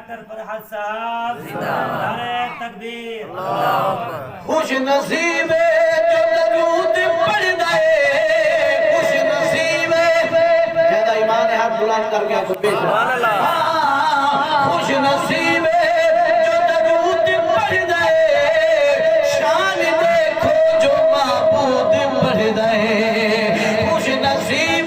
doctor فرحت صاحب نعرہ تکبیر خوش نصیب جو درود پڑھدا ہے خوش نصیب جیدہ ایمان ہے ہاتھ بلند کر کے آپ پیش خوش نصیب جو درود پڑھدا ہے شان دیکھو جو معبود پڑھدا ہے خوش نصیب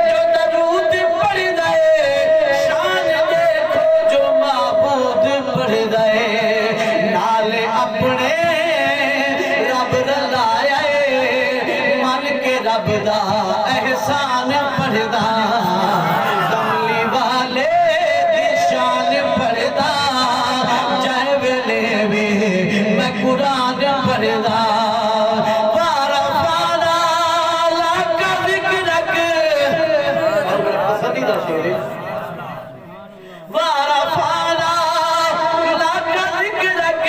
جو درود پڑھدا ہے شان دیکھو جو معبود پڑھدا ہے نال اپنے رب رلایا ہے من کے رب دا احسان پڑھدا کملی والے دی شان پڑھدا جائے ویلے بھی میں قرآن پڑھدا وارا فانا لاکا ذکرک اور میرا پسندیدہ شعر ہے وارا فانا لاکا ذکرک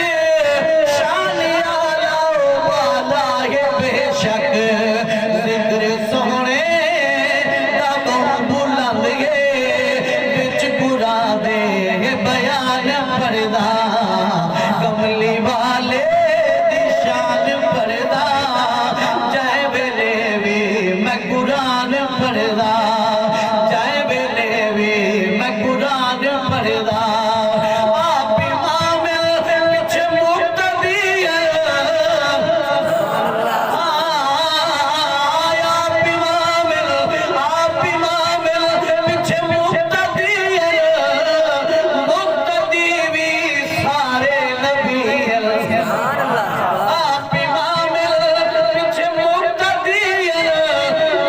شان آلا والا ہے بے شک ذکر سونے دبوں بلند بچ قرآن دے بیان پڑھدا کملی والے دی شان پڑھدا جائے ویلے بھی میں قرآن پڑھدا جائے ویلے بھی میں قرآن پڑھدا آپ امام پیچھے مقتدی ہے آپ امام پیچھے مقتدی ہے مقتدی بھی سارے نبی ہے آپ امام پیچھے مقتدی ہے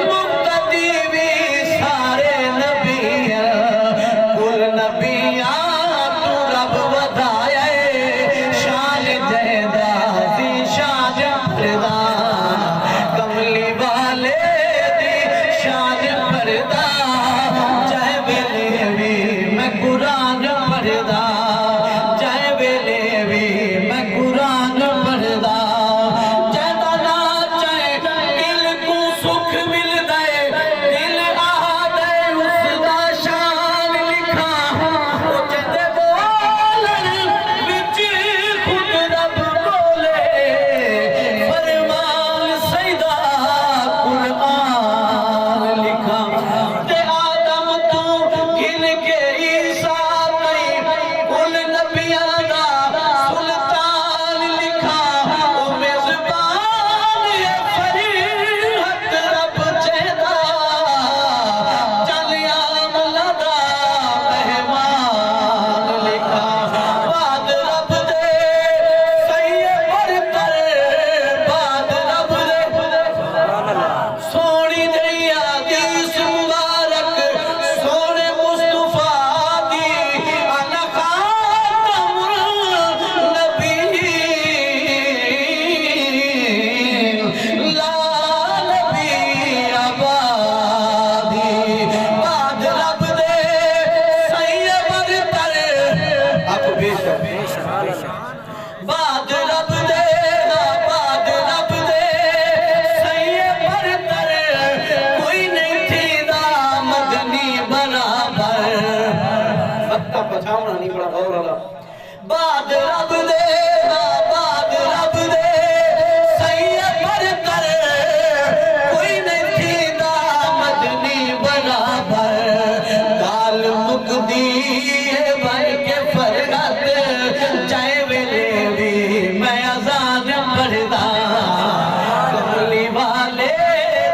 مقتدی بھی سارے نبی ہے کل نبیاں تو رب ودایا ہے شان جیدہ دی شان پردہ کملی والے دی شان پردہ جائے ویلے بھی میں قرآن پڑھدا جائے ویلے بھی میں قرآن پڑھدا جیدہ نا چاہے دل کو سکھ مل دے دل آدھے اس دا شان لکھا وہ جیدے بولن وچ خود رب بولے فرمان سیدہ قرآن لکھا تے آدم تو گن کے عیسیٰ تئی کل نبیاں دا سلطان لکھا او میزبان یہ فریحت رب چہدا چلیا ملدا مہمان لکھا بعد رب دے سید برتر بعد رب دے سونی دی حدیث مبارک سونے مصطفیٰ دی انا خاتم النبیین لا نبی آبادی بعد رب دے سید برتر آپ کو بے شک بعد رب دے سید برتر کوئی نہیں تھی دا مدنی برابر وقتہ پچھاونا نہیں پڑا غور اللہ بعد رب دے سید برتر کوئی نہیں تھی دا مدنی برابر گال مقدی ہے بھائی کے فرحت جائے ویلے بھی میں اذان پڑھدا کملی والے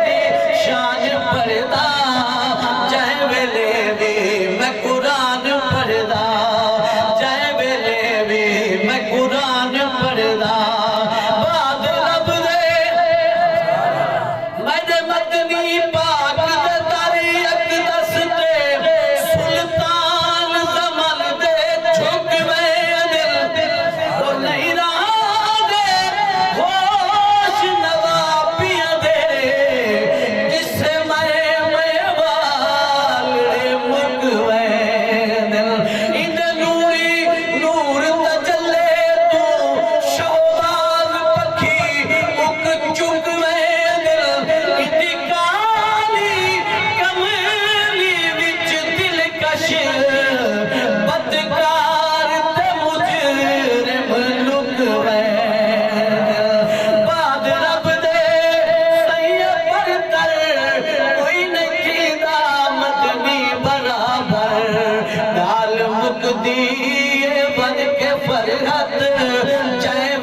دی شان پڑھدا جائے ویلے بھی میں قرآن پڑھدا جائے ویلے بھی میں قرآن پڑھدا بعد رب دے میں مدنی پاک دے تاری اقدس دے سلطان زمان دے جھک میں دل وہ نہیں رہا دے ہوش نوابیاں دے جس سے میں والے مکوے دل ان نوری نور تجلے بن کے فرحت جے